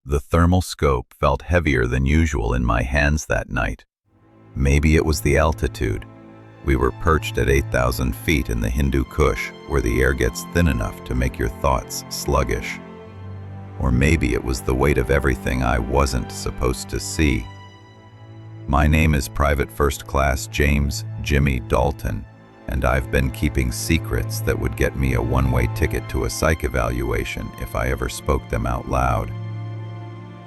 The thermal scope felt heavier than usual in my hands that night. Maybe it was the altitude. We were perched at 8,000 feet in the Hindu Kush, where the air gets thin enough to make your thoughts sluggish. Or maybe it was the weight of everything I wasn't supposed to see. My name is Private First Class James Jimmy Dalton, and I've been keeping secrets that would get me a one-way ticket to a psych evaluation if I ever spoke them out loud.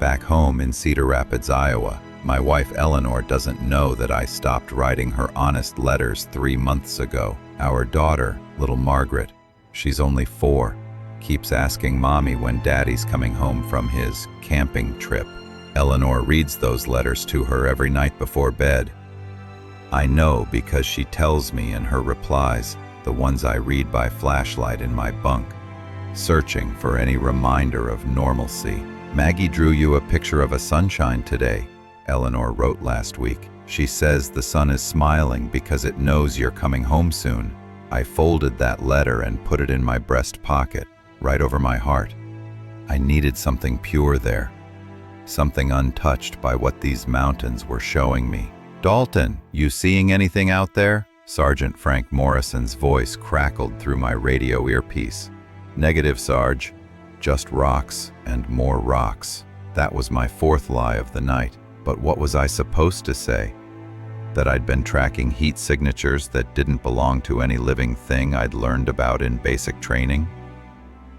Back home in Cedar Rapids, Iowa, my wife Eleanor doesn't know that I stopped writing her honest letters 3 months ago. Our daughter, little Margaret, she's only 4, keeps asking Mommy when Daddy's coming home from his camping trip. Eleanor reads those letters to her every night before bed. I know because she tells me in her replies, the ones I read by flashlight in my bunk, searching for any reminder of normalcy. Maggie drew you a picture of a sunshine today, Eleanor wrote last week. She says the sun is smiling because it knows you're coming home soon. I folded that letter and put it in my breast pocket, right over my heart. I needed something pure there, something untouched by what these mountains were showing me. Dalton, you seeing anything out there? Sergeant Frank Morrison's voice crackled through my radio earpiece. Negative, Sarge. Just rocks and more rocks. That was my 4th lie of the night. But what was I supposed to say? That I'd been tracking heat signatures that didn't belong to any living thing I'd learned about in basic training?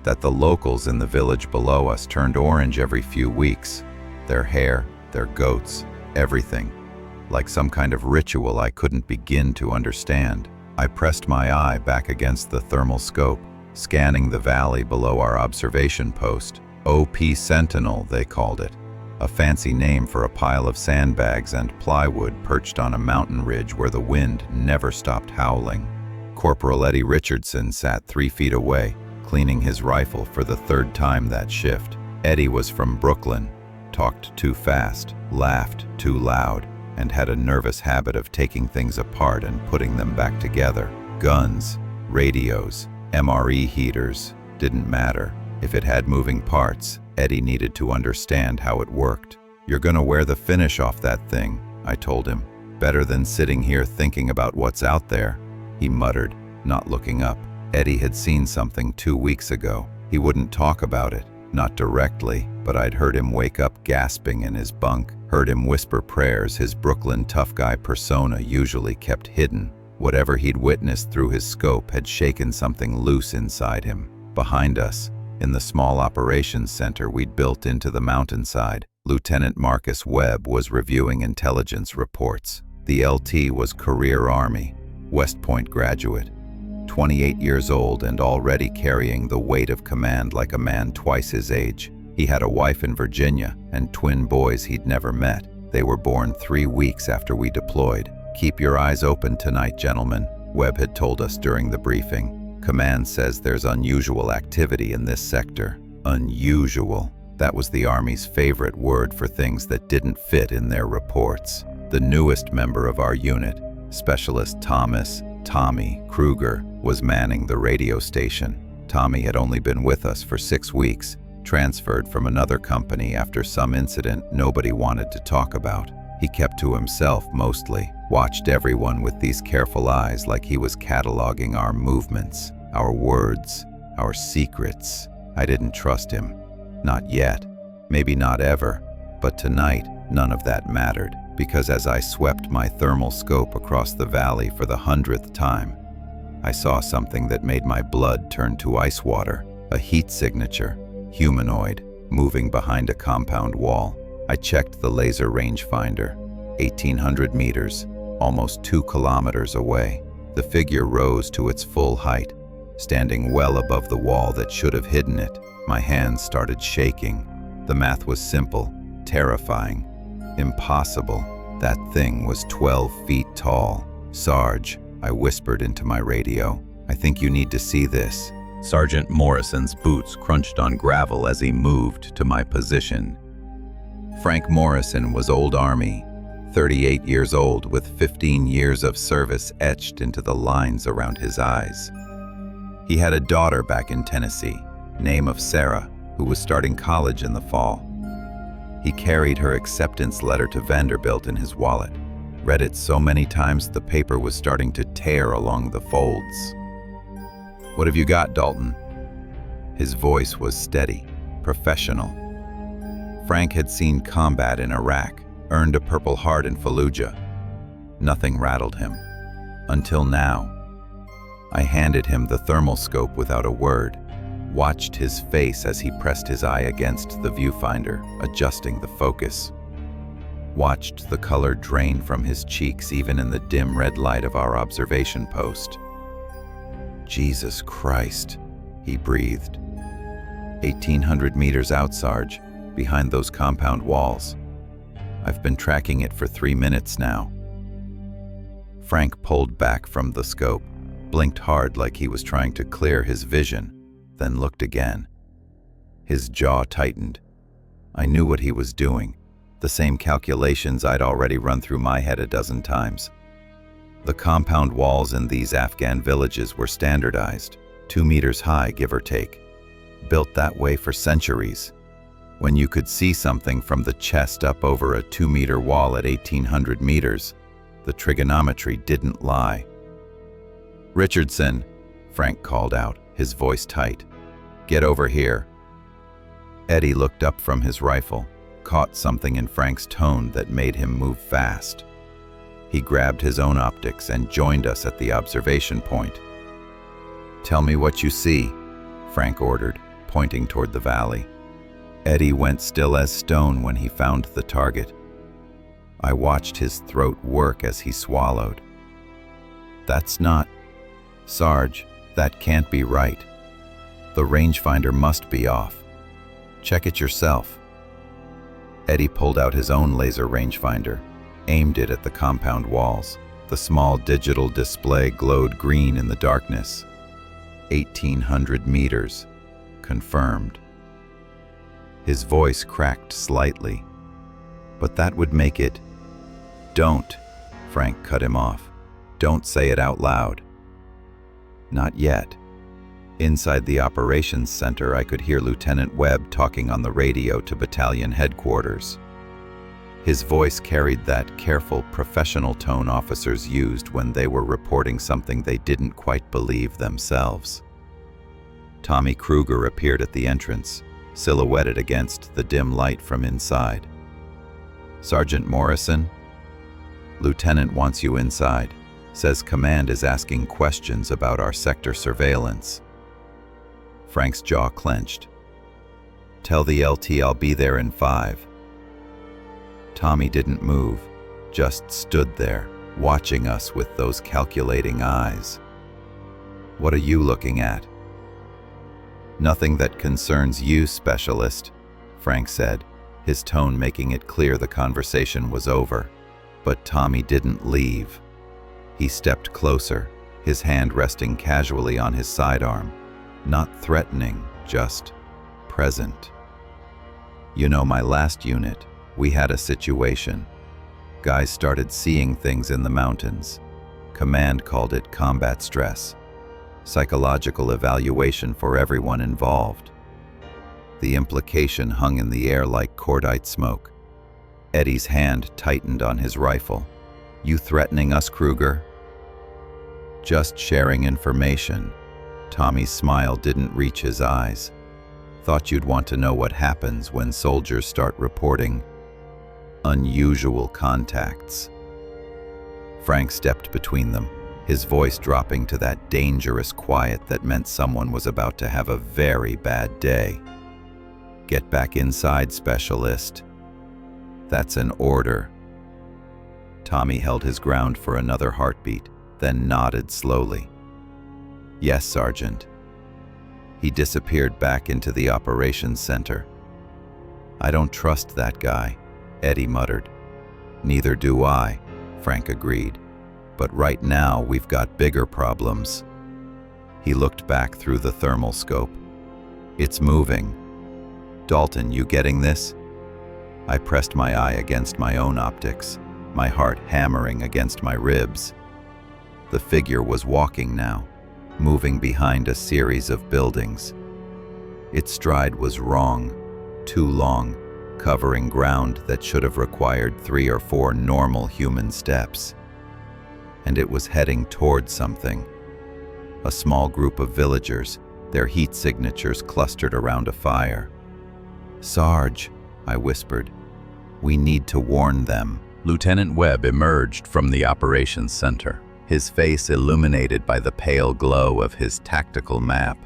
That the locals in the village below us turned orange every few weeks? Their hair, their goats, everything. Like some kind of ritual I couldn't begin to understand. I pressed my eye back against the thermal scope, scanning the valley below our observation post. OP Sentinel, they called it. A fancy name for a pile of sandbags and plywood perched on a mountain ridge where the wind never stopped howling. Corporal Eddie Richardson sat 3 feet away, cleaning his rifle for the 3rd time that shift. Eddie was from Brooklyn, talked too fast, laughed too loud, and had a nervous habit of taking things apart and putting them back together. Guns, radios, MRE heaters, didn't matter. If it had moving parts, Eddie needed to understand how it worked. You're gonna wear the finish off that thing, I told him. Better than sitting here thinking about what's out there, he muttered, not looking up. Eddie had seen something 2 weeks ago. He wouldn't talk about it, not directly, but I'd heard him wake up gasping in his bunk, heard him whisper prayers his Brooklyn tough guy persona usually kept hidden. Whatever he'd witnessed through his scope had shaken something loose inside him. Behind us, in the small operations center we'd built into the mountainside, Lieutenant Marcus Webb was reviewing intelligence reports. The LT was career Army, West Point graduate, 28 years old and already carrying the weight of command like a man twice his age. He had a wife in Virginia and twin boys he'd never met. They were born 3 weeks after we deployed. Keep your eyes open tonight, gentlemen, Webb had told us during the briefing. Command says there's unusual activity in this sector. Unusual. That was the Army's favorite word for things that didn't fit in their reports. The newest member of our unit, Specialist Tommy Kruger, was manning the radio station. Tommy had only been with us for 6 weeks, transferred from another company after some incident nobody wanted to talk about. He kept to himself mostly, watched everyone with these careful eyes like he was cataloging our movements, our words, our secrets. I didn't trust him. Not yet. Maybe not ever. But tonight, none of that mattered, because as I swept my thermal scope across the valley for the 100th time, I saw something that made my blood turn to ice water. A heat signature, humanoid, moving behind a compound wall. I checked the laser rangefinder. 1,800 meters, almost 2 kilometers away. The figure rose to its full height, standing well above the wall that should have hidden it. My hands started shaking. The math was simple, terrifying, impossible. That thing was 12 feet tall. Sarge, I whispered into my radio, I think you need to see this. Sergeant Morrison's boots crunched on gravel as he moved to my position. Frank Morrison was old Army, 38 years old with 15 years of service etched into the lines around his eyes. He had a daughter back in Tennessee, name of Sarah, who was starting college in the fall. He carried her acceptance letter to Vanderbilt in his wallet, read it so many times the paper was starting to tear along the folds. "What have you got, Dalton?" His voice was steady, professional. Frank had seen combat in Iraq, earned a Purple Heart in Fallujah. Nothing rattled him. Until now. I handed him the thermal scope without a word, watched his face as he pressed his eye against the viewfinder, adjusting the focus. Watched the color drain from his cheeks even in the dim red light of our observation post. "Jesus Christ," he breathed. 1,800 meters out, Sarge, behind those compound walls. I've been tracking it for 3 minutes now. Frank pulled back from the scope, blinked hard like he was trying to clear his vision, then looked again. His jaw tightened. I knew what he was doing, the same calculations I'd already run through my head a dozen times. The compound walls in these Afghan villages were standardized, 2 meters high, give or take, built that way for centuries. When you could see something from the chest up over a 2-meter wall at 1,800 meters, the trigonometry didn't lie. "Richardson," Frank called out, his voice tight. "Get over here." Eddie looked up from his rifle, caught something in Frank's tone that made him move fast. He grabbed his own optics and joined us at the observation point. "Tell me what you see," Frank ordered, pointing toward the valley. Eddie went still as stone when he found the target. I watched his throat work as he swallowed. "That's not... Sarge, that can't be right. The rangefinder must be off. Check it yourself." Eddie pulled out his own laser rangefinder, aimed it at the compound walls. The small digital display glowed green in the darkness. 1,800 meters. Confirmed. His voice cracked slightly. "But that would make it..." "Don't," Frank cut him off. "Don't say it out loud." "Not yet." Inside the operations center, I could hear Lieutenant Webb talking on the radio to battalion headquarters. His voice carried that careful, professional tone officers used when they were reporting something they didn't quite believe themselves. Tommy Kruger appeared at the entrance, silhouetted against the dim light from inside. "Sergeant Morrison?" "Lieutenant wants you inside. Says command is asking questions about our sector surveillance." Frank's jaw clenched. "Tell the LT I'll be there in 5. Tommy didn't move, just stood there, watching us with those calculating eyes. "What are you looking at?" "Nothing that concerns you, specialist," Frank said, his tone making it clear the conversation was over. But Tommy didn't leave. He stepped closer, his hand resting casually on his sidearm. Not threatening, just present. "You know, my last unit, we had a situation. Guys started seeing things in the mountains. Command called it combat stress. Psychological evaluation for everyone involved." The implication hung in the air like cordite smoke. Eddie's hand tightened on his rifle. "You threatening us, Kruger?" "Just sharing information." Tommy's smile didn't reach his eyes. "Thought you'd want to know what happens when soldiers start reporting unusual contacts." Frank stepped between them, his voice dropping to that dangerous quiet that meant someone was about to have a very bad day. "Get back inside, specialist. That's an order." Tommy held his ground for another heartbeat, then nodded slowly. "Yes, Sergeant." He disappeared back into the operations center. "I don't trust that guy," Eddie muttered. "Neither do I," Frank agreed. "But right now we've got bigger problems." He looked back through the thermal scope. "It's moving. Dalton, you getting this?" I pressed my eye against my own optics, my heart hammering against my ribs. The figure was walking now, moving behind a series of buildings. Its stride was wrong, too long, covering ground that should have required 3 or 4 normal human steps. And it was heading towards something. A small group of villagers, their heat signatures clustered around a fire. "Sarge," I whispered, "we need to warn them." Lieutenant Webb emerged from the operations center, his face illuminated by the pale glow of his tactical map.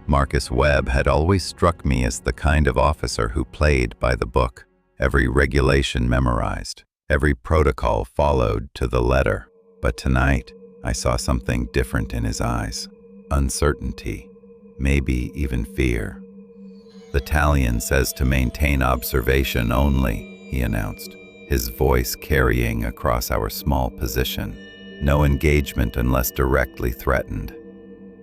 Marcus Webb had always struck me as the kind of officer who played by the book, every regulation memorized, every protocol followed to the letter. But tonight, I saw something different in his eyes. Uncertainty, maybe even fear. "The Battalion says to maintain observation only," he announced, his voice carrying across our small position. "No engagement unless directly threatened."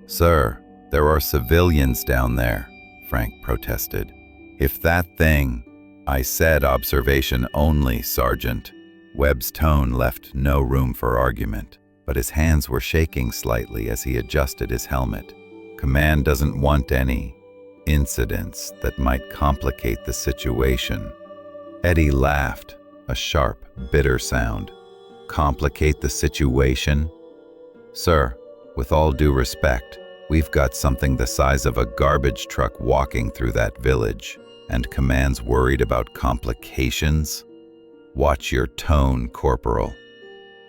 "Sir, there are civilians down there," Frank protested. "If that thing—" "I said observation only, Sergeant." Webb's tone left no room for argument, but his hands were shaking slightly as he adjusted his helmet. "Command doesn't want any incidents that might complicate the situation." Eddie laughed, a sharp, bitter sound. "Complicate the situation? Sir, with all due respect, we've got something the size of a garbage truck walking through that village, and Command's worried about complications? Watch your tone, Corporal."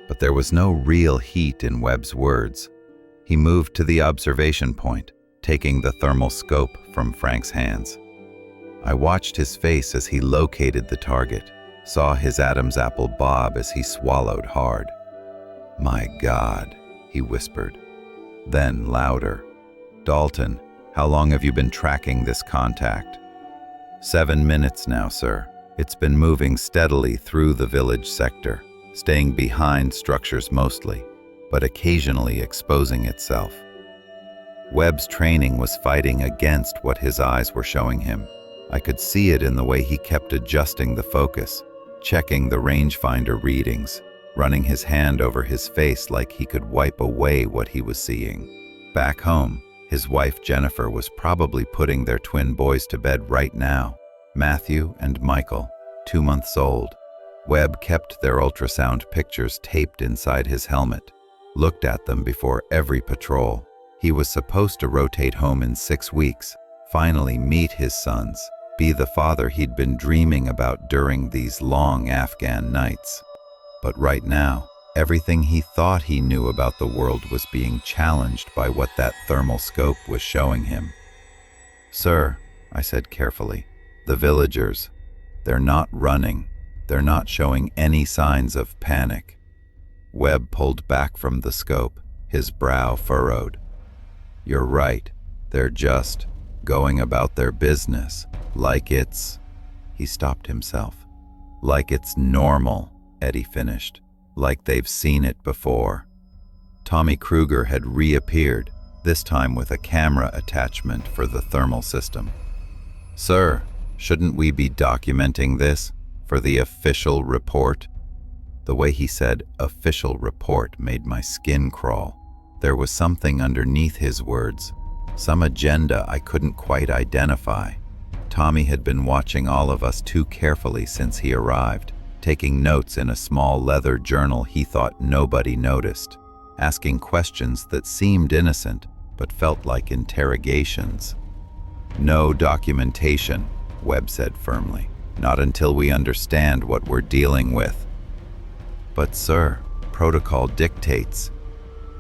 But there was no real heat in Webb's words. He moved to the observation point, taking the thermal scope from Frank's hands. I watched his face as he located the target, saw his Adam's apple bob as he swallowed hard. "My God," he whispered. Then louder, "Dalton, how long have you been tracking this contact?" 7 minutes now, sir. It's been moving steadily through the village sector, staying behind structures mostly, but occasionally exposing itself. Webb's training was fighting against what his eyes were showing him. I could see it in the way he kept adjusting the focus, checking the rangefinder readings, running his hand over his face like he could wipe away what he was seeing. Back home, his wife Jennifer was probably putting their twin boys to bed right now, Matthew and Michael, 2 months old. Webb kept their ultrasound pictures taped inside his helmet, looked at them before every patrol. He was supposed to rotate home in 6 weeks, finally meet his sons, be the father he'd been dreaming about during these long Afghan nights. But right now, everything he thought he knew about the world was being challenged by what that thermal scope was showing him. "Sir," I said carefully, "the villagers, they're not running. They're not showing any signs of panic." Webb pulled back from the scope, his brow furrowed. "You're right. They're just going about their business, like it's—" He stopped himself. "Like it's normal," Eddie finished. "Like they've seen it before." Tommy Kruger had reappeared, this time with a camera attachment for the thermal system. "Sir, shouldn't we be documenting this for the official report?" The way he said "official report" made my skin crawl. There was something underneath his words, some agenda I couldn't quite identify. Tommy had been watching all of us too carefully since he arrived, taking notes in a small leather journal he thought nobody noticed, asking questions that seemed innocent but felt like interrogations. "No documentation," Webb said firmly. "Not until we understand what we're dealing with." "But sir, protocol dictates."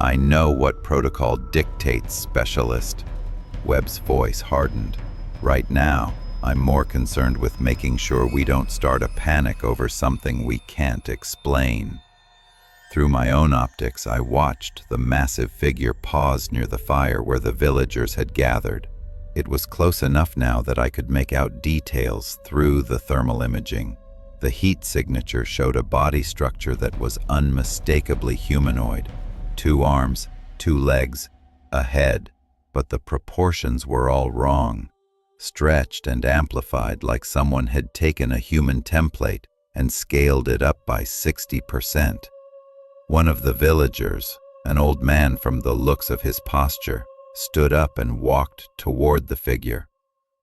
"I know what protocol dictates, specialist." Webb's voice hardened. "Right now, I'm more concerned with making sure we don't start a panic over something we can't explain." Through my own optics, I watched the massive figure pause near the fire where the villagers had gathered. It was close enough now that I could make out details through the thermal imaging. The heat signature showed a body structure that was unmistakably humanoid. 2 arms, 2 legs, a head, but the proportions were all wrong. Stretched and amplified like someone had taken a human template and scaled it up by 60%. One of the villagers, an old man from the looks of his posture, stood up and walked toward the figure,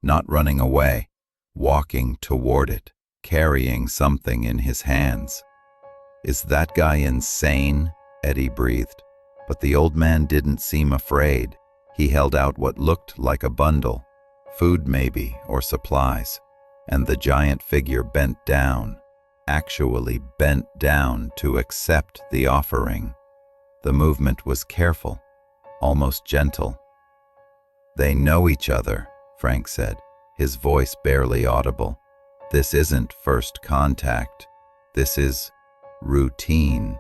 not running away, walking toward it, carrying something in his hands. "Is that guy insane?" Eddie breathed. But the old man didn't seem afraid. He held out what looked like a bundle, food maybe, or supplies, and the giant figure bent down, actually bent down to accept the offering. The movement was careful, almost gentle. "They know each other," Frank said, his voice barely audible. "This isn't first contact. This is routine."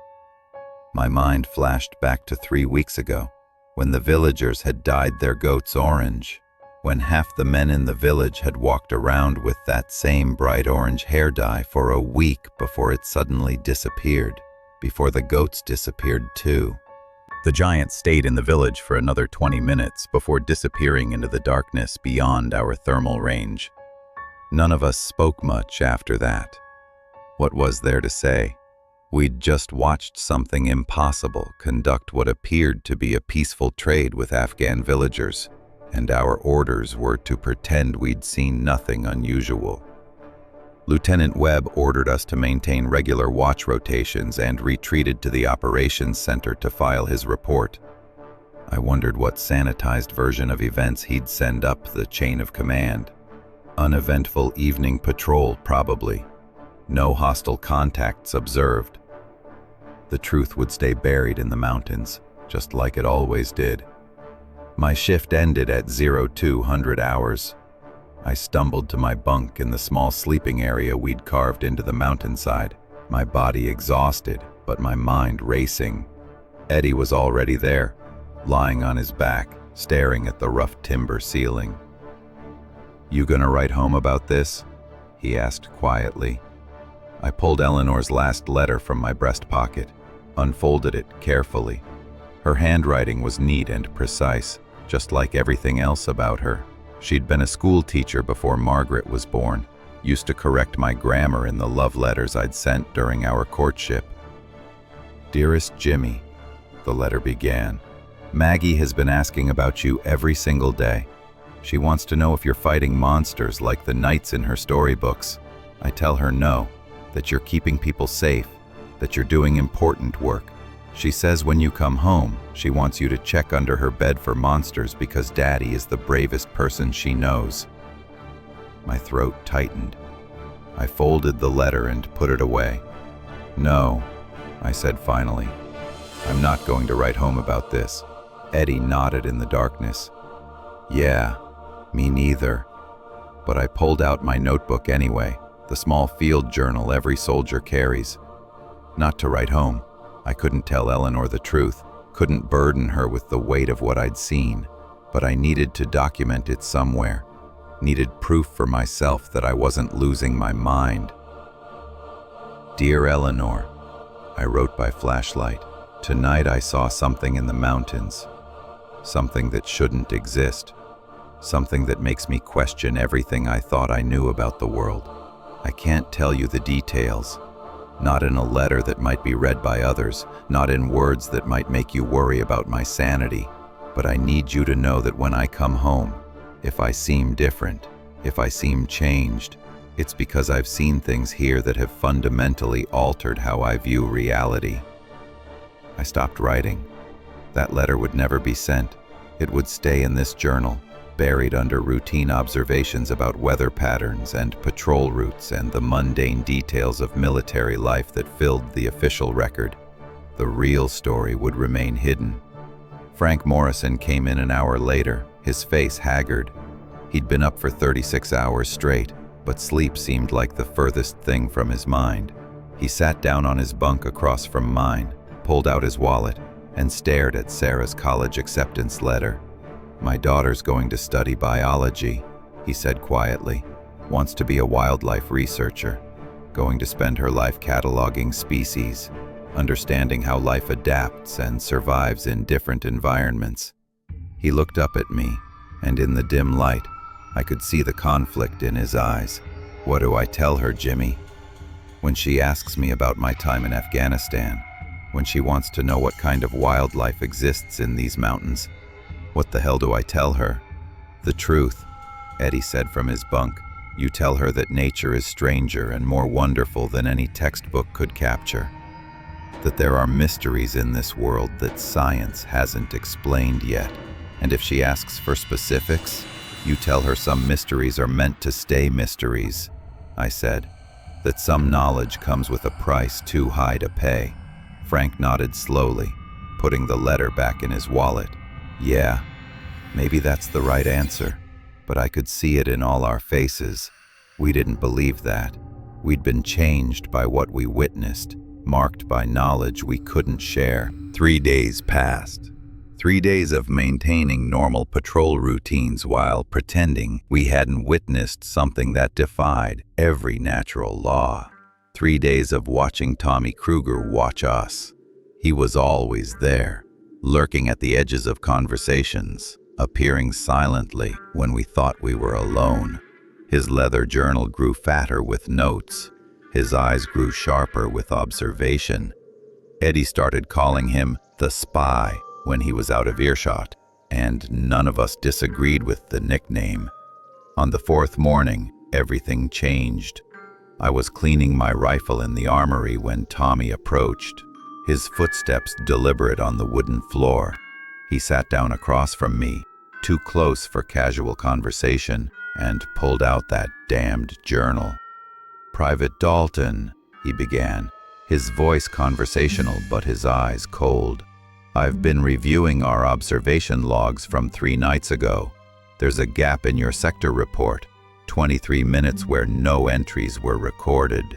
My mind flashed back to 3 weeks ago, when the villagers had dyed their goats orange, when half the men in the village had walked around with that same bright orange hair dye for a week before it suddenly disappeared, before the goats disappeared too. The giant stayed in the village for another 20 minutes before disappearing into the darkness beyond our thermal range. None of us spoke much after that. What was there to say? We'd just watched something impossible conduct what appeared to be a peaceful trade with Afghan villagers, and our orders were to pretend we'd seen nothing unusual. Lieutenant Webb ordered us to maintain regular watch rotations and retreated to the operations center to file his report. I wondered what sanitized version of events he'd send up the chain of command. Uneventful evening patrol, probably. No hostile contacts observed. The truth would stay buried in the mountains, just like it always did. My shift ended at 0200 hours. I stumbled to my bunk in the small sleeping area we'd carved into the mountainside, my body exhausted, but my mind racing. Eddie was already there, lying on his back, staring at the rough timber ceiling. "You gonna write home about this?" he asked quietly. I pulled Eleanor's last letter from my breast pocket, unfolded it carefully. Her handwriting was neat and precise, just like everything else about her. She'd been a school teacher before Margaret was born, used to correct my grammar in the love letters I'd sent during our courtship. "Dearest Jimmy," the letter began, "Maggie has been asking about you every single day. She wants to know if you're fighting monsters like the knights in her storybooks. I tell her no, that you're keeping people safe, that you're doing important work. She says when you come home, she wants you to check under her bed for monsters because Daddy is the bravest person she knows." My throat tightened. I folded the letter and put it away. "No," I said finally. "I'm not going to write home about this." Eddie nodded in the darkness. "Yeah, me neither." But I pulled out my notebook anyway, the small field journal every soldier carries. Not to write home. I couldn't tell Eleanor the truth, couldn't burden her with the weight of what I'd seen, but I needed to document it somewhere, needed proof for myself that I wasn't losing my mind. "Dear Eleanor," I wrote by flashlight, "tonight I saw something in the mountains, something that shouldn't exist, something that makes me question everything I thought I knew about the world. I can't tell you the details. Not in a letter that might be read by others, not in words that might make you worry about my sanity, but I need you to know that when I come home, if I seem different, if I seem changed, it's because I've seen things here that have fundamentally altered how I view reality." I stopped writing. That letter would never be sent. It would stay in this journal, buried under routine observations about weather patterns and patrol routes and the mundane details of military life that filled the official record. The real story would remain hidden. Frank Morrison came in an hour later, his face haggard. He'd been up for 36 hours straight, but sleep seemed like the furthest thing from his mind. He sat down on his bunk across from mine, pulled out his wallet, and stared at Sarah's college acceptance letter. "My daughter's going to study biology," he said quietly. "Wants to be a wildlife researcher. Going to spend her life cataloging species, understanding how life adapts and survives in different environments." He looked up at me, and in the dim light, I could see the conflict in his eyes. "What do I tell her, Jimmy? When she asks me about my time in Afghanistan, when she wants to know what kind of wildlife exists in these mountains, what the hell do I tell her?" "The truth," Eddie said from his bunk. You tell her that nature is stranger and more wonderful than any textbook could capture, that there are mysteries in this world that science hasn't explained yet. And if she asks for specifics, you tell her some mysteries are meant to stay mysteries, I said, that some knowledge comes with a price too high to pay. Frank nodded slowly, putting the letter back in his wallet. Yeah, maybe that's the right answer, but I could see it in all our faces. We didn't believe that. We'd been changed by what we witnessed, marked by knowledge we couldn't share. 3 days passed. 3 days of maintaining normal patrol routines while pretending we hadn't witnessed something that defied every natural law. 3 days of watching Tommy Kruger watch us. He was always there, lurking at the edges of conversations, appearing silently when we thought we were alone. His leather journal grew fatter with notes. His eyes grew sharper with observation. Eddie started calling him the Spy when he was out of earshot, and none of us disagreed with the nickname. On the 4th morning, everything changed. I was cleaning my rifle in the armory when Tommy approached, his footsteps deliberate on the wooden floor. He sat down across from me, too close for casual conversation, and pulled out that damned journal. "Private Dalton," he began, his voice conversational but his eyes cold. "I've been reviewing our observation logs from 3 nights ago. There's a gap in your sector report, 23 minutes where no entries were recorded."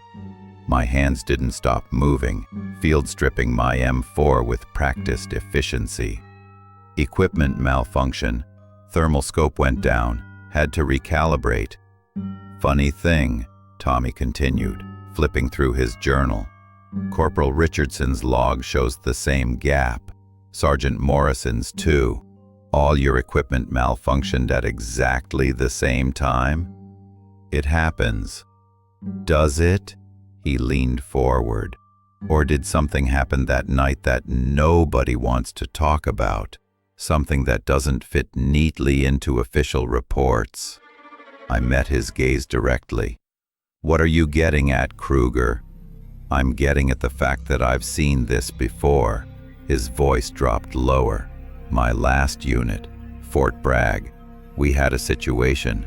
My hands didn't stop moving, field stripping my M4 with practiced efficiency. "Equipment malfunction. Thermal scope went down. Had to recalibrate." "Funny thing," Tommy continued, flipping through his journal. "Corporal Richardson's log shows the same gap. Sergeant Morrison's too. All your equipment malfunctioned at exactly the same time?" "It happens." "Does it?" He leaned forward. "Or did something happen that night that nobody wants to talk about? Something that doesn't fit neatly into official reports?" I met his gaze directly. "What are you getting at, Kruger?" "I'm getting at the fact that I've seen this before." His voice dropped lower. "My last unit, Fort Bragg, we had a situation.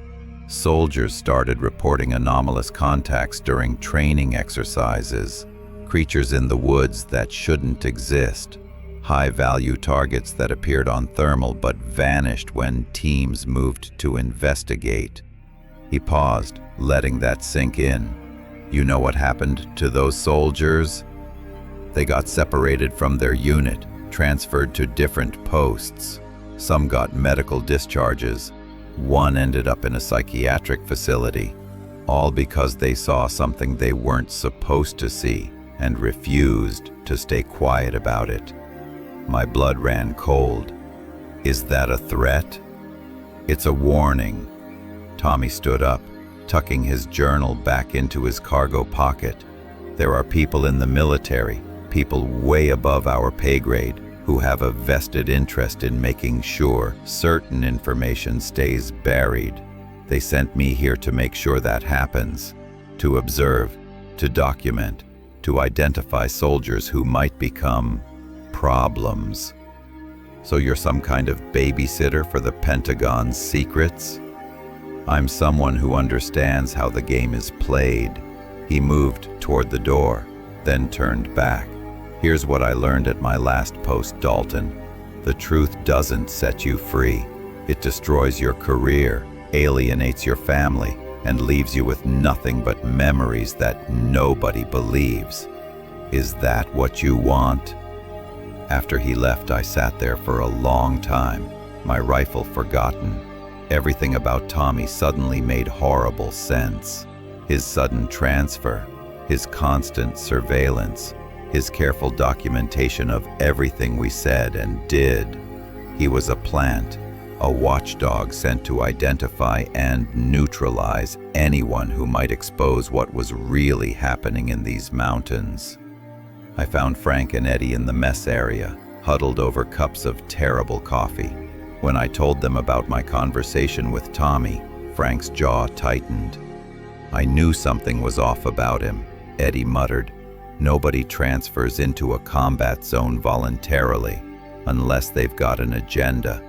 Soldiers started reporting anomalous contacts during training exercises, creatures in the woods that shouldn't exist, high-value targets that appeared on thermal but vanished when teams moved to investigate." He paused, letting that sink in. "You know what happened to those soldiers? They got separated from their unit, transferred to different posts. Some got medical discharges. One ended up in a psychiatric facility, all because they saw something they weren't supposed to see and refused to stay quiet about it." My blood ran cold. "Is that a threat?" "It's a warning." Tommy stood up, tucking his journal back into his cargo pocket. "There are people in the military, people way above our pay grade, who have a vested interest in making sure certain information stays buried. They sent me here to make sure that happens, to observe, to document, to identify soldiers who might become problems." "So you're some kind of babysitter for the Pentagon's secrets?" "I'm someone who understands how the game is played." He moved toward the door, then turned back. "Here's what I learned at my last post, Dalton. The truth doesn't set you free. It destroys your career, alienates your family, and leaves you with nothing but memories that nobody believes. Is that what you want?" After he left, I sat there for a long time, my rifle forgotten. Everything about Tommy suddenly made horrible sense. His sudden transfer, his constant surveillance, his careful documentation of everything we said and did. He was a plant, a watchdog sent to identify and neutralize anyone who might expose what was really happening in these mountains. I found Frank and Eddie in the mess area, huddled over cups of terrible coffee. When I told them about my conversation with Tommy, Frank's jaw tightened. I knew something was off about him, Eddie muttered. Nobody transfers into a combat zone voluntarily, unless they've got an agenda.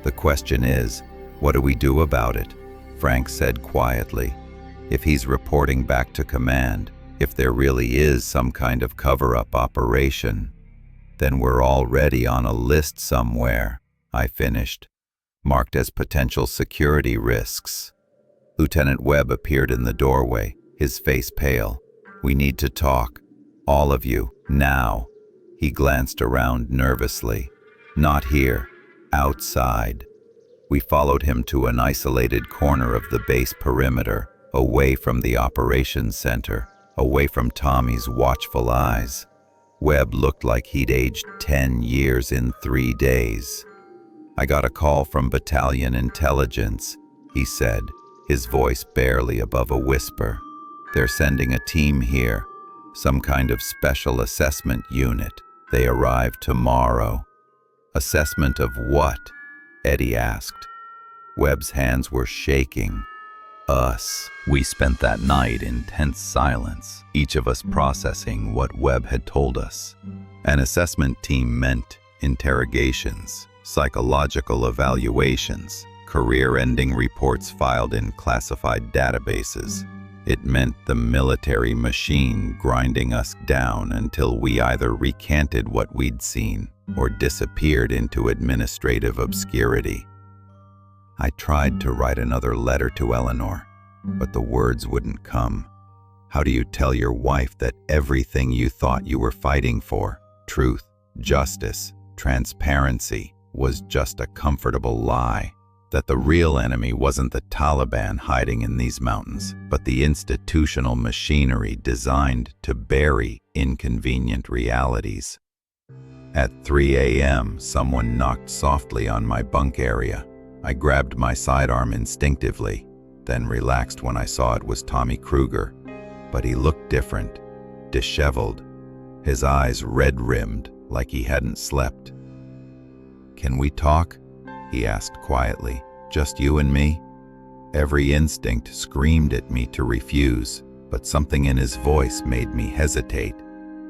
The question is, what do we do about it? Frank said quietly. If he's reporting back to command, if there really is some kind of cover-up operation, then we're already on a list somewhere, I finished, marked as potential security risks. Lieutenant Webb appeared in the doorway, his face pale. We need to talk. All of you, now. He glanced around nervously. Not here. Outside. We followed him to an isolated corner of the base perimeter, away from the operations center, away from Tommy's watchful eyes. Webb looked like he'd aged 10 years in 3 days. I got a call from Battalion Intelligence, he said, his voice barely above a whisper. They're sending a team here, some kind of special assessment unit. They arrive tomorrow. Assessment of what? Eddie asked. Webb's hands were shaking. Us. We spent that night in tense silence, each of us processing what Webb had told us. An assessment team meant interrogations, psychological evaluations, career-ending reports filed in classified databases. It meant the military machine grinding us down until we either recanted what we'd seen or disappeared into administrative obscurity. I tried to write another letter to Eleanor, but the words wouldn't come. How do you tell your wife that everything you thought you were fighting for, truth, justice, transparency, was just a comfortable lie? That the real enemy wasn't the Taliban hiding in these mountains, but the institutional machinery designed to bury inconvenient realities. At 3 a.m., someone knocked softly on my bunk area. I grabbed my sidearm instinctively, then relaxed when I saw it was Tommy Kruger. But he looked different, disheveled, his eyes red-rimmed like he hadn't slept. "Can we talk?" he asked quietly. "Just you and me?" Every instinct screamed at me to refuse, but something in his voice made me hesitate.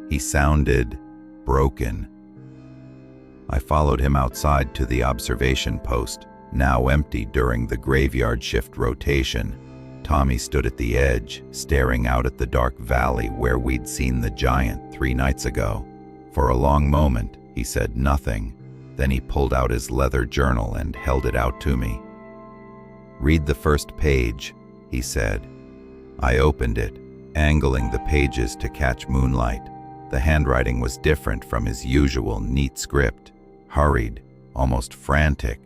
He sounded broken. I followed him outside to the observation post, now empty during the graveyard shift rotation. Tommy stood at the edge, staring out at the dark valley where we'd seen the giant 3 nights ago. For a long moment, he said nothing. Then he pulled out his leather journal and held it out to me. "Read the first page," he said. I opened it, angling the pages to catch moonlight. The handwriting was different from his usual neat script, hurried, almost frantic.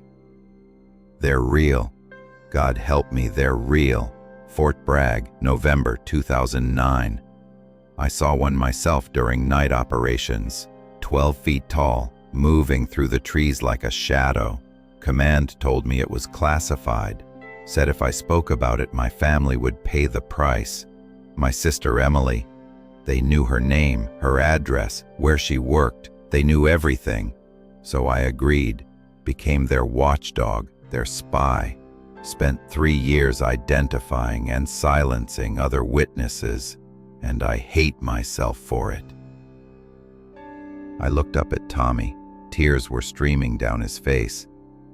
"They're real. God help me, they're real. Fort Bragg, November 2009. I saw one myself during night operations, 12 feet tall, moving through the trees like a shadow. Command told me it was classified. Said if I spoke about it, my family would pay the price. My sister Emily, they knew her name, her address, where she worked. They knew everything. So I agreed, became their watchdog, their spy. Spent 3 years identifying and silencing other witnesses, and I hate myself for it." I looked up at Tommy. Tears were streaming down his face.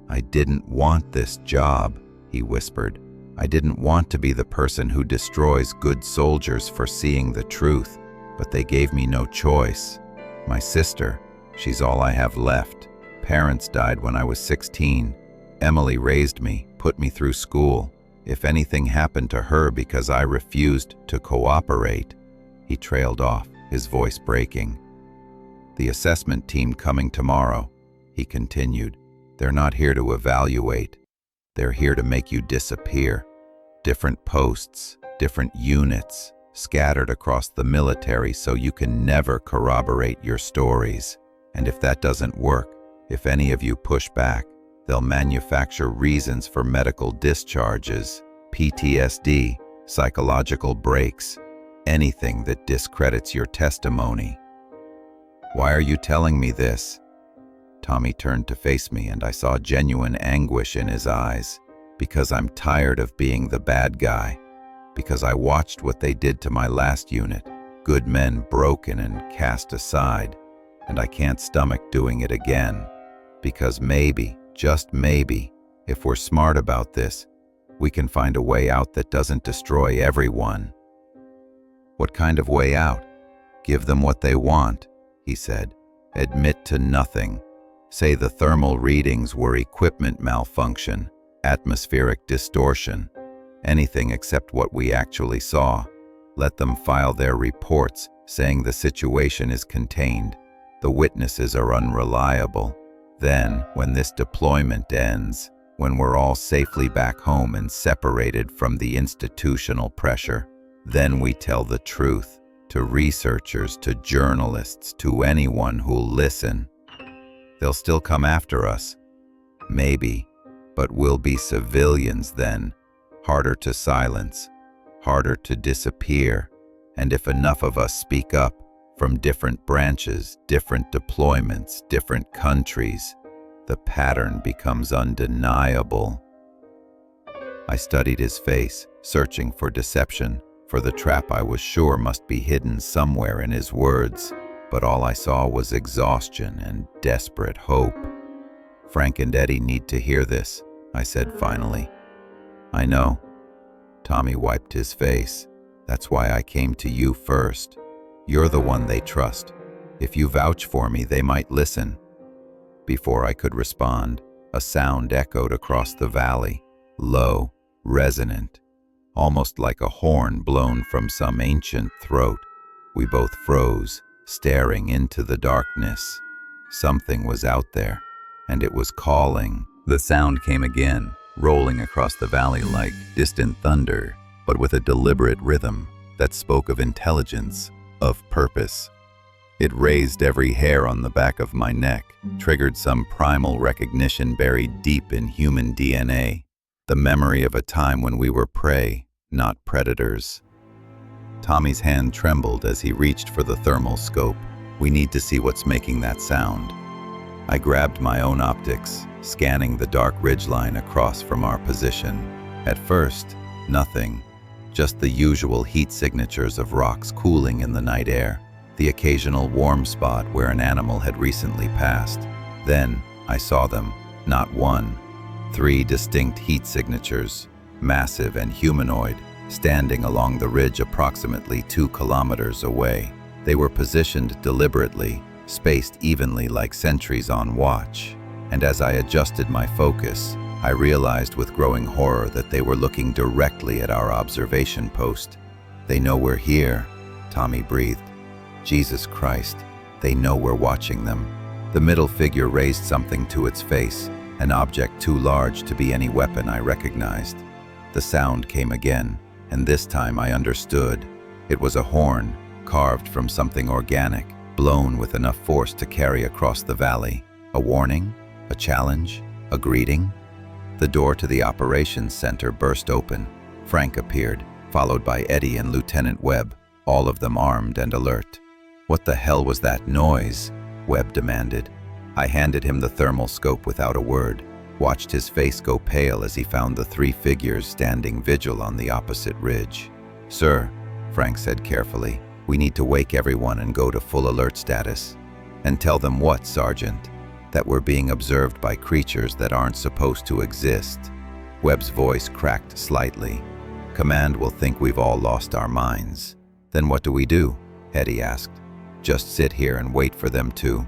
"I didn't want this job," he whispered. "I didn't want to be the person who destroys good soldiers for seeing the truth, but they gave me no choice. My sister, she's all I have left. Parents died when I was 16. Emily raised me, put me through school. If anything happened to her because I refused to cooperate..." He trailed off, his voice breaking. "The assessment team coming tomorrow," he continued. "They're not here to evaluate. They're here to make you disappear. Different posts, different units, scattered across the military so you can never corroborate your stories. And if that doesn't work, if any of you push back, they'll manufacture reasons for medical discharges, PTSD, psychological breaks, anything that discredits your testimony." "Why are you telling me this?" Tommy turned to face me, and I saw genuine anguish in his eyes. "Because I'm tired of being the bad guy. because I watched what they did to my last unit. Good men broken and cast aside, and I can't stomach doing it again. Because maybe, just maybe, if we're smart about this, we can find a way out that doesn't destroy everyone. What kind of way out? Give them what they want, he said. Admit to nothing. Say the thermal readings were equipment malfunction, atmospheric distortion, anything except what we actually saw. Let them file their reports saying the situation is contained. The witnesses are unreliable. Then, when this deployment ends, when we're all safely back home and separated from the institutional pressure, then we tell the truth to researchers, to journalists, to anyone who'll listen. They'll still come after us. Maybe, but we'll be civilians then, harder to silence, harder to disappear, and if enough of us speak up, from different branches, different deployments, different countries, the pattern becomes undeniable. I studied his face, searching for deception, for the trap I was sure must be hidden somewhere in his words, but all I saw was exhaustion and desperate hope. Frank and Eddie need to hear this, I said finally. I know. Tommy wiped his face. That's why I came to you first. You're the one they trust. If you vouch for me, they might listen. Before I could respond, a sound echoed across the valley, low, resonant, almost like a horn blown from some ancient throat. We both froze, staring into the darkness. Something was out there, and it was calling. The sound came again, rolling across the valley like distant thunder, but with a deliberate rhythm that spoke of intelligence, of purpose. It raised every hair on the back of my neck, triggered some primal recognition buried deep in human DNA, the memory of a time when we were prey, not predators. Tommy's hand trembled as he reached for the thermal scope. We need to see what's making that sound. I grabbed my own optics, scanning the dark ridgeline across from our position. At first, nothing. Just the usual heat signatures of rocks cooling in the night air, the occasional warm spot where an animal had recently passed. Then, I saw them, not one. 3 distinct heat signatures, massive and humanoid, standing along the ridge approximately 2 kilometers away. They were positioned deliberately, spaced evenly like sentries on watch. And as I adjusted my focus, I realized with growing horror that they were looking directly at our observation post. They know we're here, Tommy breathed. Jesus Christ, they know we're watching them. The middle figure raised something to its face, an object too large to be any weapon I recognized. The sound came again, and this time I understood. It was a horn, carved from something organic, blown with enough force to carry across the valley. A warning? A challenge? A greeting? The door to the operations center burst open. Frank appeared, followed by Eddie and Lieutenant Webb, all of them armed and alert. What the hell was that noise? Webb demanded. I handed him the thermal scope without a word, watched his face go pale as he found the 3 figures standing vigil on the opposite ridge. Sir, Frank said carefully, we need to wake everyone and go to full alert status. And tell them what, Sergeant? That we're being observed by creatures that aren't supposed to exist. Webb's voice cracked slightly. Command will think we've all lost our minds. Then what do? Eddie asked. Just sit here and wait for them to.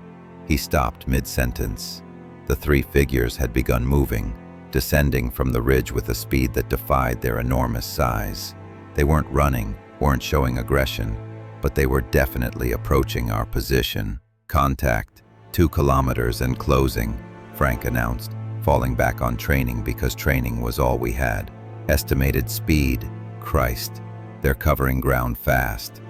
He stopped mid-sentence. The 3 figures had begun moving, descending from the ridge with a speed that defied their enormous size. They weren't running, weren't showing aggression, but they were definitely approaching our position. Contact. 2 kilometers and closing, Frank announced, falling back on training because training was all we had. Estimated speed. Christ, they're covering ground fast.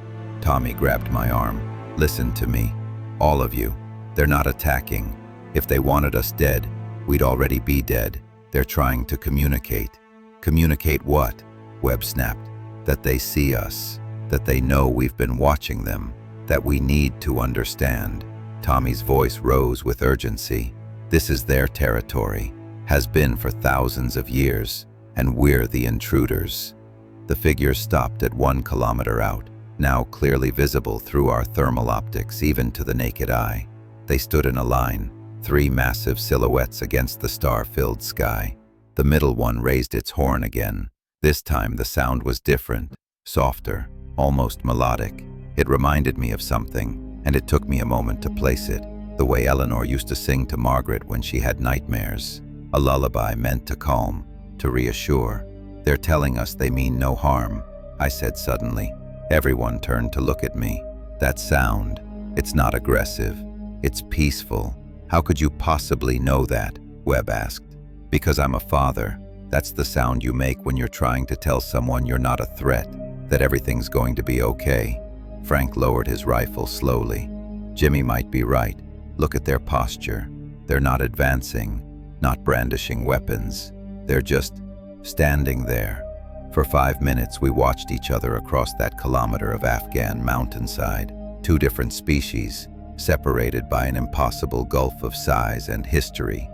Tommy grabbed my arm. Listen to me. All of you. They're not attacking. If they wanted us dead, we'd already be dead. They're trying to communicate. Communicate what? Webb snapped. That they see us. That they know we've been watching them. That we need to understand. Tommy's voice rose with urgency. This is their territory, has been for thousands of years, and we're the intruders. The figures stopped at 1 kilometer out, now clearly visible through our thermal optics even to the naked eye. They stood in a line, 3 massive silhouettes against the star-filled sky. The middle one raised its horn again. This time the sound was different, softer, almost melodic. It reminded me of something, and it took me a moment to place it. The way Eleanor used to sing to Margaret when she had nightmares. A lullaby meant to calm, to reassure. "They're telling us they mean no harm," I said suddenly. Everyone turned to look at me. "That sound, it's not aggressive. It's peaceful." "How could you possibly know that?" Webb asked. "Because I'm a father. That's the sound you make when you're trying to tell someone you're not a threat, that everything's going to be okay." Frank lowered his rifle slowly. "Jimmy might be right. Look at their posture. They're not advancing, not brandishing weapons. They're just standing there." For 5 minutes we watched each other across that kilometer of Afghan mountainside. 2 different species, separated by an impossible gulf of size and history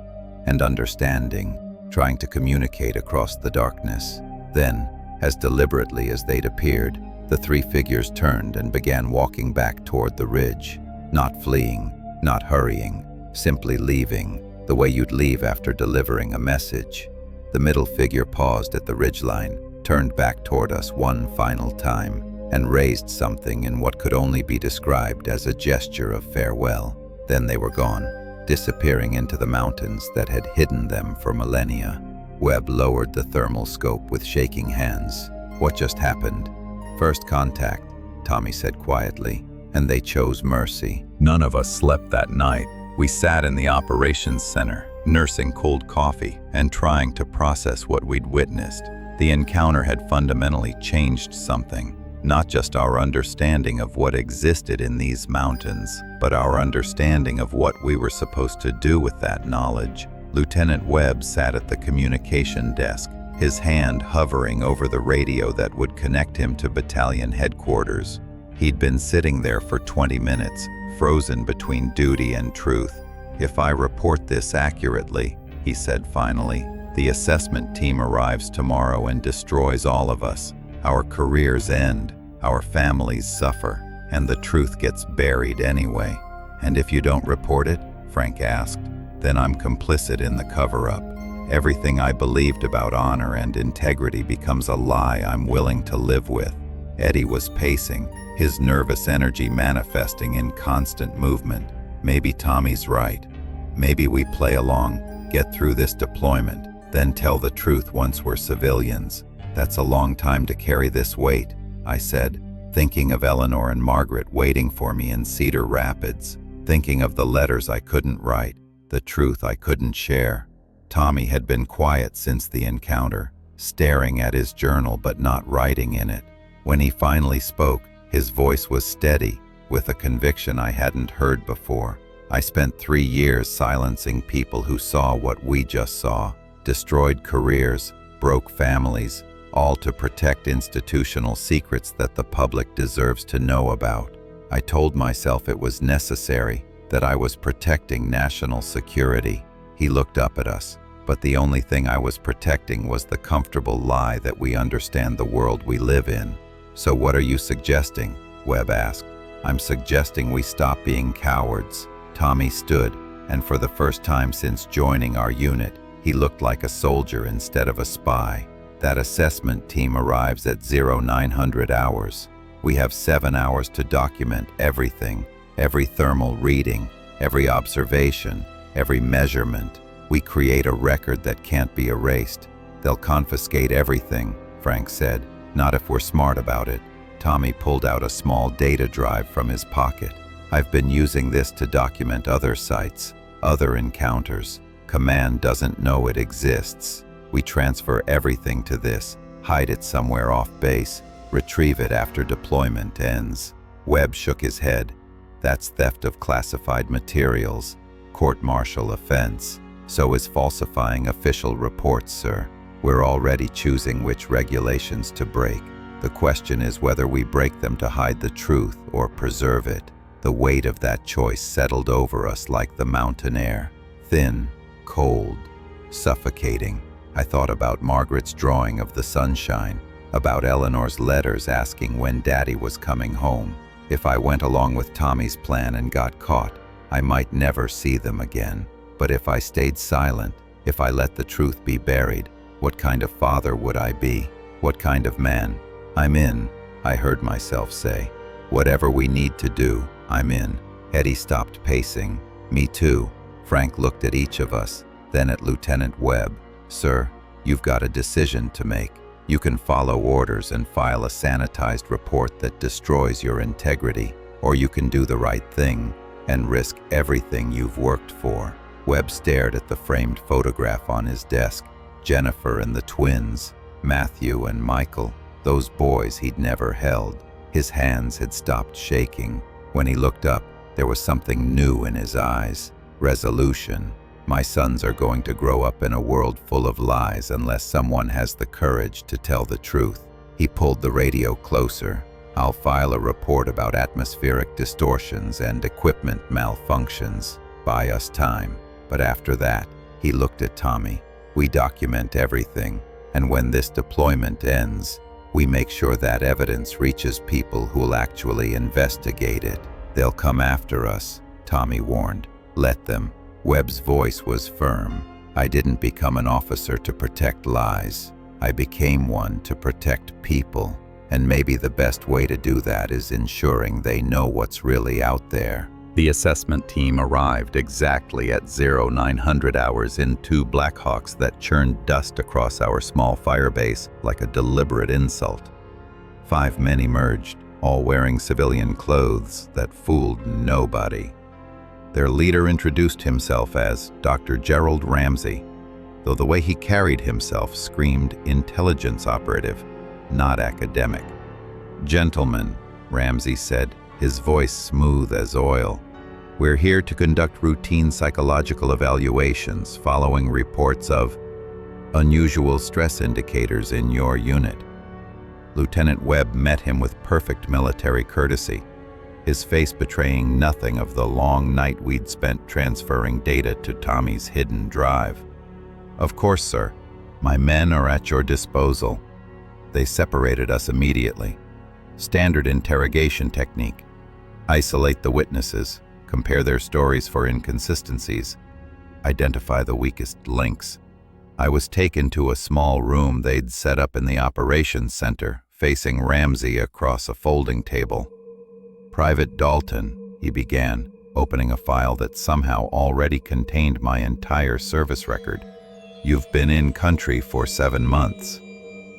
and understanding, trying to communicate across the darkness. Then, as deliberately as they'd appeared, the 3 figures turned and began walking back toward the ridge. Not fleeing, not hurrying, simply leaving, the way you'd leave after delivering a message. The middle figure paused at the ridgeline, turned back toward us one final time, and raised something in what could only be described as a gesture of farewell. Then they were gone, disappearing into the mountains that had hidden them for millennia. Webb lowered the thermal scope with shaking hands. "What just happened?" "First contact," Tommy said quietly, "and they chose mercy." None of us slept that night. We sat in the operations center, nursing cold coffee and trying to process what we'd witnessed. The encounter had fundamentally changed something. Not just our understanding of what existed in these mountains, but our understanding of what we were supposed to do with that knowledge. Lieutenant Webb sat at the communication desk, his hand hovering over the radio that would connect him to battalion headquarters. He'd been sitting there for 20 minutes, frozen between duty and truth. "If I report this accurately," he said finally, "the assessment team arrives tomorrow and destroys all of us. Our careers end, our families suffer, and the truth gets buried anyway." "And if you don't report it?" Frank asked. "Then I'm complicit in the cover-up. Everything I believed about honor and integrity becomes a lie I'm willing to live with." Eddie was pacing, his nervous energy manifesting in constant movement. "Maybe Tommy's right. Maybe we play along, get through this deployment, then tell the truth once we're civilians. That's a long time to carry this weight," I said, thinking of Eleanor and Margaret waiting for me in Cedar Rapids, thinking of the letters I couldn't write, the truth I couldn't share. Tommy had been quiet since the encounter, staring at his journal but not writing in it. When he finally spoke, his voice was steady, with a conviction I hadn't heard before. "I spent 3 years silencing people who saw what we just saw, destroyed careers, broke families, all to protect institutional secrets that the public deserves to know about. I told myself it was necessary, that I was protecting national security." He looked up at us, but the only thing I was protecting was the comfortable lie that we understand the world we live in. "So what are you suggesting?" Webb asked. "I'm suggesting we stop being cowards." Tommy stood, and for the first time since joining our unit, he looked like a soldier instead of a spy. "That assessment team arrives at 0900 hours. We have 7 hours to document everything, every thermal reading, every observation, every measurement. We create a record that can't be erased. They'll confiscate everything," Frank said. "Not if we're smart about it." Tommy pulled out a small data drive from his pocket. "I've been using this to document other sites, other encounters. Command doesn't know it exists. We transfer everything to this, hide it somewhere off base, retrieve it after deployment ends." Webb shook his head. "That's theft of classified materials. Court-martial offense. So is falsifying official reports, sir. We're already choosing which regulations to break. The question is whether we break them to hide the truth or preserve it." The weight of that choice settled over us like the mountain air. Thin, cold, suffocating. I thought about Margaret's drawing of the sunshine, about Eleanor's letters asking when Daddy was coming home. If I went along with Tommy's plan and got caught, I might never see them again. But if I stayed silent, if I let the truth be buried, what kind of father would I be? What kind of man? I'm in, I heard myself say. Whatever we need to do, I'm in. Eddie stopped pacing. Me too. Frank looked at each of us, then at Lieutenant Webb. Sir, you've got a decision to make. You can follow orders and file a sanitized report that destroys your integrity, or you can do the right thing and risk everything you've worked for. Webb stared at the framed photograph on his desk. Jennifer and the twins, Matthew and Michael, those boys he'd never held. His hands had stopped shaking. When he looked up, there was something new in his eyes. Resolution. My sons are going to grow up in a world full of lies unless someone has the courage to tell the truth. He pulled the radio closer. I'll file a report about atmospheric distortions and equipment malfunctions. Buy us time. But after that, he looked at Tommy. We document everything, and when this deployment ends, we make sure that evidence reaches people who'll actually investigate it. They'll come after us, Tommy warned. Let them. Webb's voice was firm. I didn't become an officer to protect lies. I became one to protect people. And maybe the best way to do that is ensuring they know what's really out there. The assessment team arrived exactly at 0900 hours in two Blackhawks that churned dust across our small firebase like a deliberate insult. 5 men emerged, all wearing civilian clothes that fooled nobody. Their leader introduced himself as Dr. Gerald Ramsey, though the way he carried himself screamed intelligence operative, not academic. Gentlemen, Ramsey said, his voice smooth as oil. We're here to conduct routine psychological evaluations following reports of unusual stress indicators in your unit. Lieutenant Webb met him with perfect military courtesy, his face betraying nothing of the long night we'd spent transferring data to Tommy's hidden drive. Of course, sir. My men are at your disposal. They separated us immediately. Standard interrogation technique. Isolate the witnesses, compare their stories for inconsistencies, identify the weakest links. I was taken to a small room they'd set up in the operations center, facing Ramsey across a folding table. Private Dalton, he began, opening a file that somehow already contained my entire service record. You've been in country for 7 months.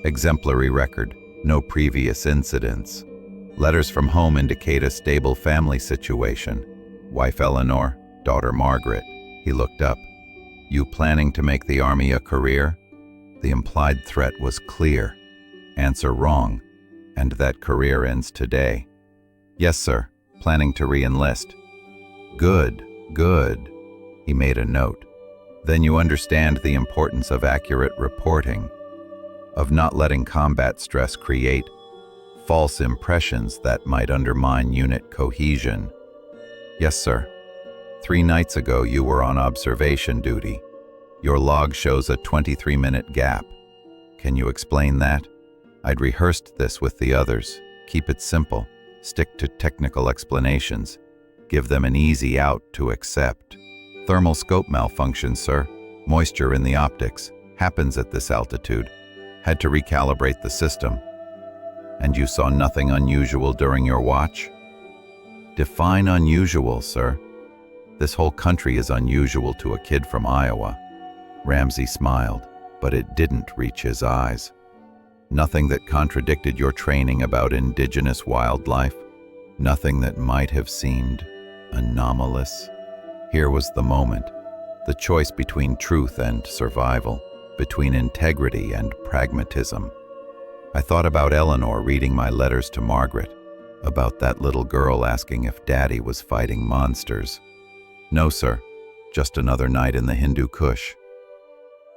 Exemplary record, no previous incidents. Letters from home indicate a stable family situation. Wife Eleanor, daughter Margaret. He looked up. You planning to make the Army a career? The implied threat was clear. Answer wrong, and that career ends today. Yes, sir. Planning to re-enlist. Good, good. He made a note. Then you understand the importance of accurate reporting, of not letting combat stress create false impressions that might undermine unit cohesion. Yes, sir. 3 nights ago you were on observation duty. Your log shows a 23-minute gap. Can you explain that? I'd rehearsed this with the others. Keep it simple. Stick to technical explanations. Give them an easy out to accept. Thermal scope malfunction, sir. Moisture in the optics. Happens at this altitude. Had to recalibrate the system. And you saw nothing unusual during your watch? Define unusual, sir. This whole country is unusual to a kid from Iowa. Ramsey smiled, but it didn't reach his eyes. Nothing that contradicted your training about indigenous wildlife? Nothing that might have seemed anomalous? Here was the moment, the choice between truth and survival, between integrity and pragmatism. I thought about Eleanor reading my letters to Margaret, about that little girl asking if Daddy was fighting monsters. No, sir, just another night in the Hindu Kush.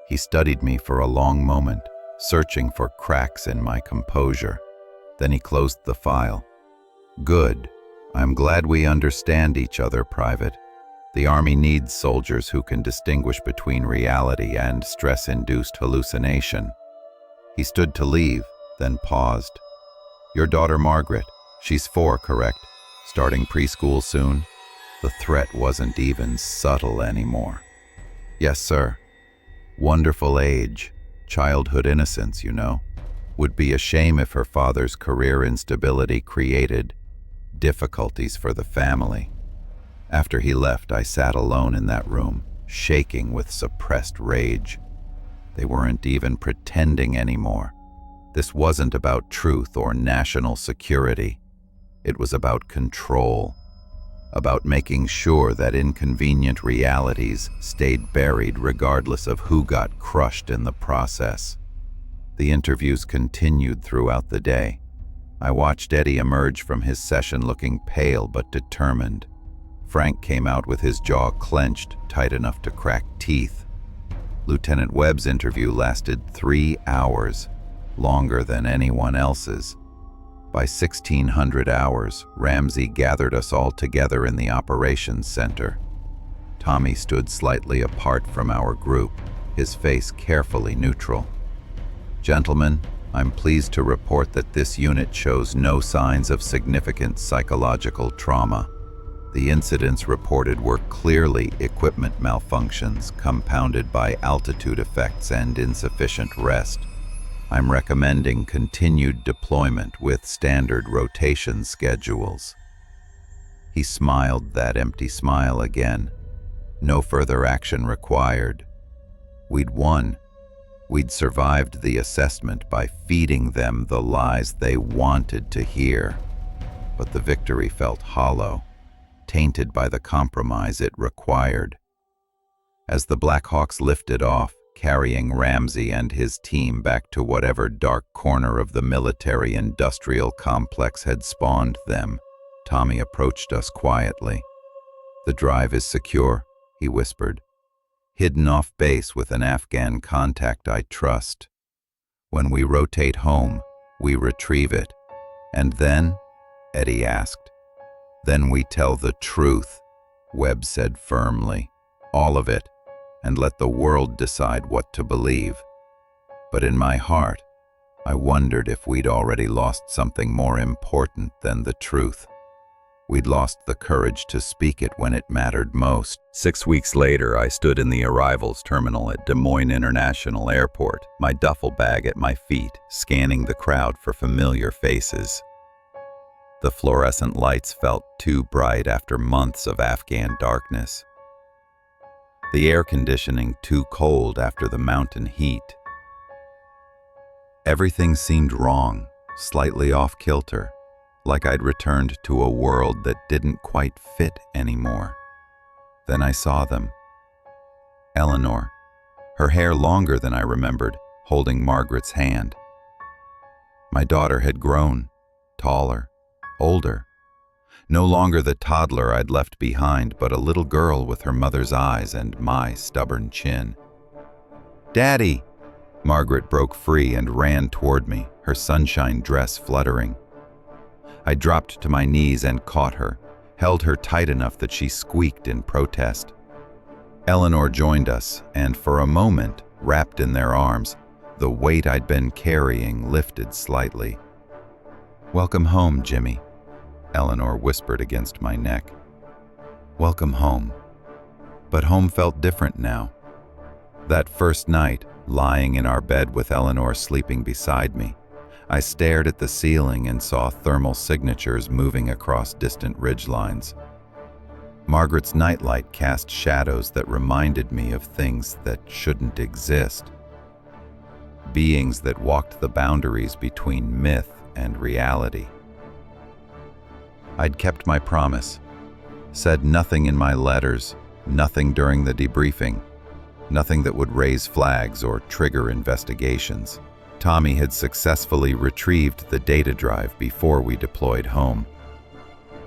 He studied me for a long moment, searching for cracks in my composure. Then he closed the file. Good. I'm glad we understand each other, Private. The Army needs soldiers who can distinguish between reality and stress-induced hallucination. He stood to leave, then paused. Your daughter Margaret, she's 4, correct? Starting preschool soon? The threat wasn't even subtle anymore. Yes, sir. Wonderful age, childhood innocence, you know. Would be a shame if her father's career instability created difficulties for the family. After he left, I sat alone in that room, shaking with suppressed rage. They weren't even pretending anymore. This wasn't about truth or national security. It was about control, about making sure that inconvenient realities stayed buried regardless of who got crushed in the process. The interviews continued throughout the day. I watched Eddie emerge from his session looking pale but determined. Frank came out with his jaw clenched, tight enough to crack teeth. Lieutenant Webb's interview lasted 3 hours, longer than anyone else's. By 1600 hours, Ramsey gathered us all together in the operations center. Tommy stood slightly apart from our group, his face carefully neutral. Gentlemen, I'm pleased to report that this unit shows no signs of significant psychological trauma. The incidents reported were clearly equipment malfunctions compounded by altitude effects and insufficient rest. I'm recommending continued deployment with standard rotation schedules. He smiled that empty smile again. No further action required. We'd won. We'd survived the assessment by feeding them the lies they wanted to hear. But the victory felt hollow, tainted by the compromise it required. As the Blackhawks lifted off, carrying Ramsey and his team back to whatever dark corner of the military-industrial complex had spawned them, Tommy approached us quietly. "The drive is secure," he whispered. "Hidden off base with an Afghan contact I trust. When we rotate home, we retrieve it. And then?" Eddie asked. "Then we tell the truth," Webb said firmly. "All of it, and let the world decide what to believe." But in my heart, I wondered if we'd already lost something more important than the truth. We'd lost the courage to speak it when it mattered most. 6 weeks later, I stood in the arrivals terminal at Des Moines International Airport, my duffel bag at my feet, scanning the crowd for familiar faces. The fluorescent lights felt too bright after months of Afghan darkness. The air conditioning too cold after the mountain heat. Everything seemed wrong, slightly off-kilter, like I'd returned to a world that didn't quite fit anymore. Then I saw them. Eleanor, her hair longer than I remembered, holding Margaret's hand. My daughter had grown, taller, older. No longer the toddler I'd left behind, but a little girl with her mother's eyes and my stubborn chin. "Daddy!" Margaret broke free and ran toward me, her sunshine dress fluttering. I dropped to my knees and caught her, held her tight enough that she squeaked in protest. Eleanor joined us, and for a moment, wrapped in their arms, the weight I'd been carrying lifted slightly. "Welcome home, Jimmy," Eleanor whispered against my neck. "Welcome home." But home felt different now. That first night, lying in our bed with Eleanor sleeping beside me, I stared at the ceiling and saw thermal signatures moving across distant ridgelines. Margaret's nightlight cast shadows that reminded me of things that shouldn't exist. Beings that walked the boundaries between myth and reality. I'd kept my promise, said nothing in my letters, nothing during the debriefing, nothing that would raise flags or trigger investigations. Tommy had successfully retrieved the data drive before we deployed home.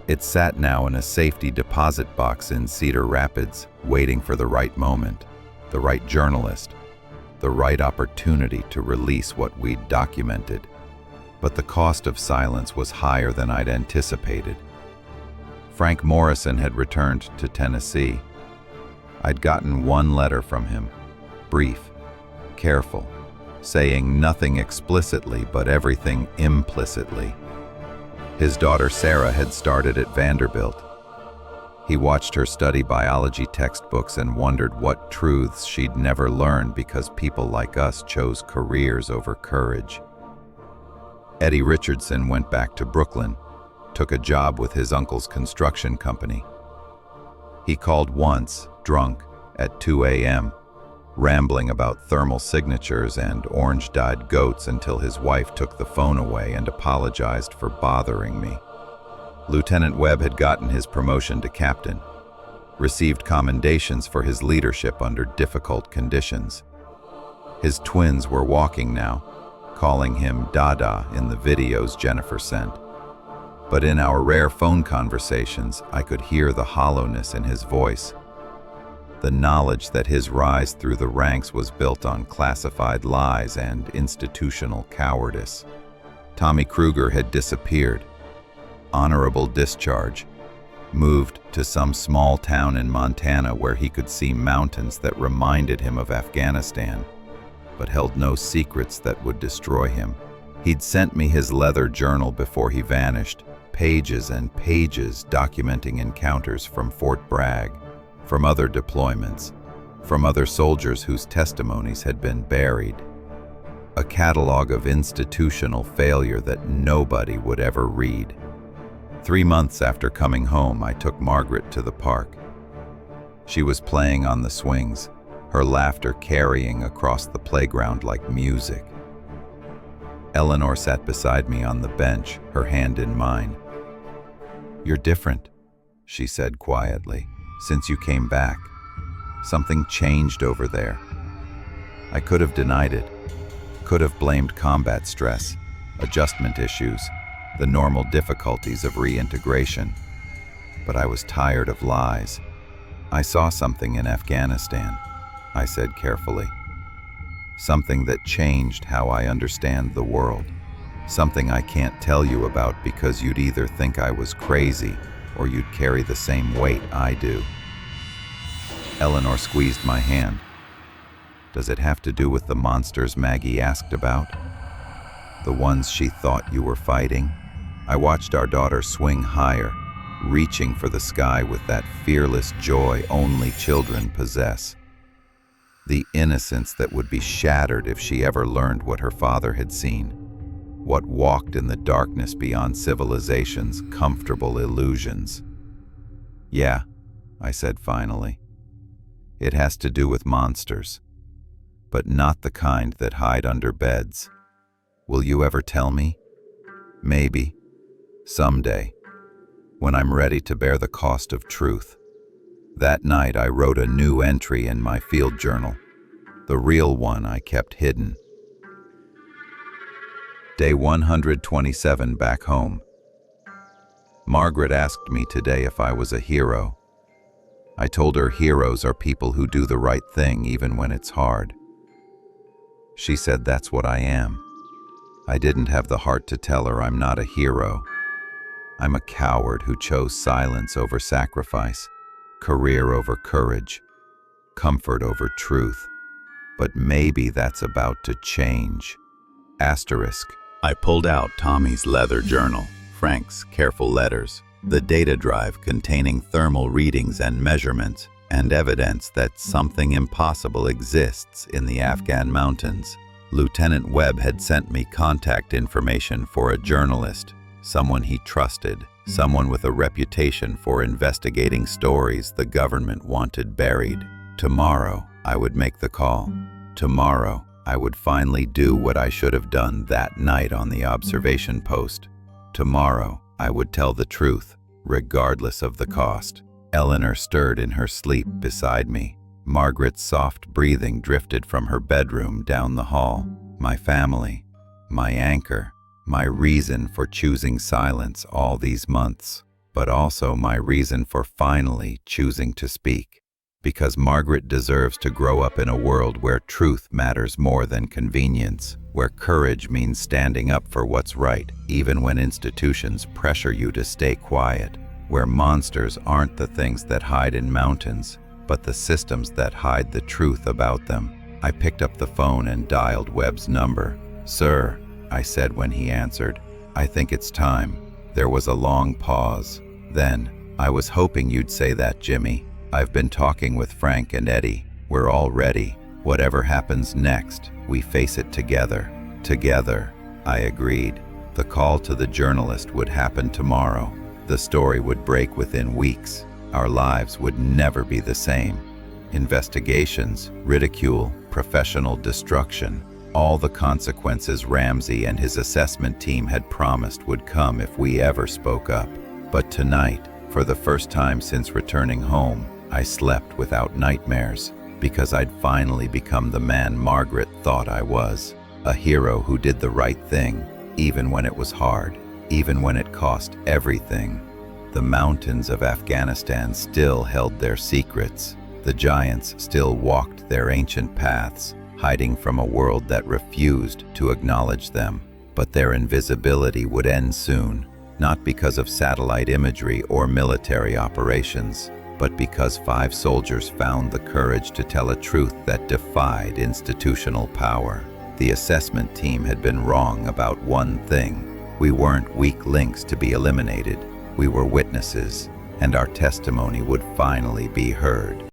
It sat now in a safety deposit box in Cedar Rapids, waiting for the right moment, the right journalist, the right opportunity to release what we'd documented. But the cost of silence was higher than I'd anticipated. Frank Morrison had returned to Tennessee. I'd gotten one letter from him, brief, careful, saying nothing explicitly but everything implicitly. His daughter Sarah had started at Vanderbilt. He watched her study biology textbooks and wondered what truths she'd never learned because people like us chose careers over courage. Eddie Richardson went back to Brooklyn, took a job with his uncle's construction company. He called once, drunk, at 2 a.m., rambling about thermal signatures and orange-dyed goats until his wife took the phone away and apologized for bothering me. Lieutenant Webb had gotten his promotion to captain, received commendations for his leadership under difficult conditions. His twins were walking now, calling him Dada in the videos Jennifer sent. But in our rare phone conversations, I could hear the hollowness in his voice. The knowledge that his rise through the ranks was built on classified lies and institutional cowardice. Tommy Kruger had disappeared. Honorable discharge, moved to some small town in Montana where he could see mountains that reminded him of Afghanistan, but held no secrets that would destroy him. He'd sent me his leather journal before he vanished, pages and pages documenting encounters from Fort Bragg, from other deployments, from other soldiers whose testimonies had been buried. A catalog of institutional failure that nobody would ever read. 3 months after coming home, I took Margaret to the park. She was playing on the swings, her laughter carrying across the playground like music. Eleanor sat beside me on the bench, her hand in mine. "You're different," she said quietly, "since you came back. Something changed over there." I could have denied it, could have blamed combat stress, adjustment issues, the normal difficulties of reintegration. But I was tired of lies. "I saw something in Afghanistan," I said carefully. "Something that changed how I understand the world. Something I can't tell you about because you'd either think I was crazy or you'd carry the same weight I do." Eleanor squeezed my hand. "Does it have to do with the monsters Maggie asked about? The ones she thought you were fighting?" I watched our daughter swing higher, reaching for the sky with that fearless joy only children possess. The innocence that would be shattered if she ever learned what her father had seen, what walked in the darkness beyond civilization's comfortable illusions. "Yeah," I said finally. "It has to do with monsters, but not the kind that hide under beds. Will you ever tell me? Maybe. Someday, when I'm ready to bear the cost of truth." That night I wrote a new entry in my field journal, the real one I kept hidden. Day 127 back home. Margaret asked me today if I was a hero. I told her heroes are people who do the right thing even when it's hard. She said that's what I am. I didn't have the heart to tell her I'm not a hero. I'm a coward who chose silence over sacrifice, career over courage, comfort over truth. But maybe that's about to change. Asterisk. I pulled out Tommy's leather journal, Frank's careful letters, the data drive containing thermal readings and measurements, and evidence that something impossible exists in the Afghan mountains. Lieutenant Webb had sent me contact information for a journalist, someone he trusted, someone with a reputation for investigating stories the government wanted buried. Tomorrow, I would make the call. Tomorrow, I would finally do what I should have done that night on the observation post. Tomorrow, I would tell the truth, regardless of the cost. Eleanor stirred in her sleep beside me. Margaret's soft breathing drifted from her bedroom down the hall. My family, my anchor, my reason for choosing silence all these months, but also my reason for finally choosing to speak. Because Margaret deserves to grow up in a world where truth matters more than convenience, where courage means standing up for what's right, even when institutions pressure you to stay quiet, where monsters aren't the things that hide in mountains, but the systems that hide the truth about them. I picked up the phone and dialed Webb's number. "Sir," I said when he answered, "I think it's time." There was a long pause. Then, "I was hoping you'd say that, Jimmy. I've been talking with Frank and Eddie. We're all ready. Whatever happens next, we face it together." "Together," I agreed. The call to the journalist would happen tomorrow. The story would break within weeks. Our lives would never be the same. Investigations, ridicule, professional destruction, all the consequences Ramsey and his assessment team had promised would come if we ever spoke up. But tonight, for the first time since returning home, I slept without nightmares, because I'd finally become the man Margaret thought I was, a hero who did the right thing, even when it was hard, even when it cost everything. The mountains of Afghanistan still held their secrets. The giants still walked their ancient paths, hiding from a world that refused to acknowledge them. But their invisibility would end soon, not because of satellite imagery or military operations, but because 5 soldiers found the courage to tell a truth that defied institutional power. The assessment team had been wrong about one thing. We weren't weak links to be eliminated. We were witnesses, and our testimony would finally be heard.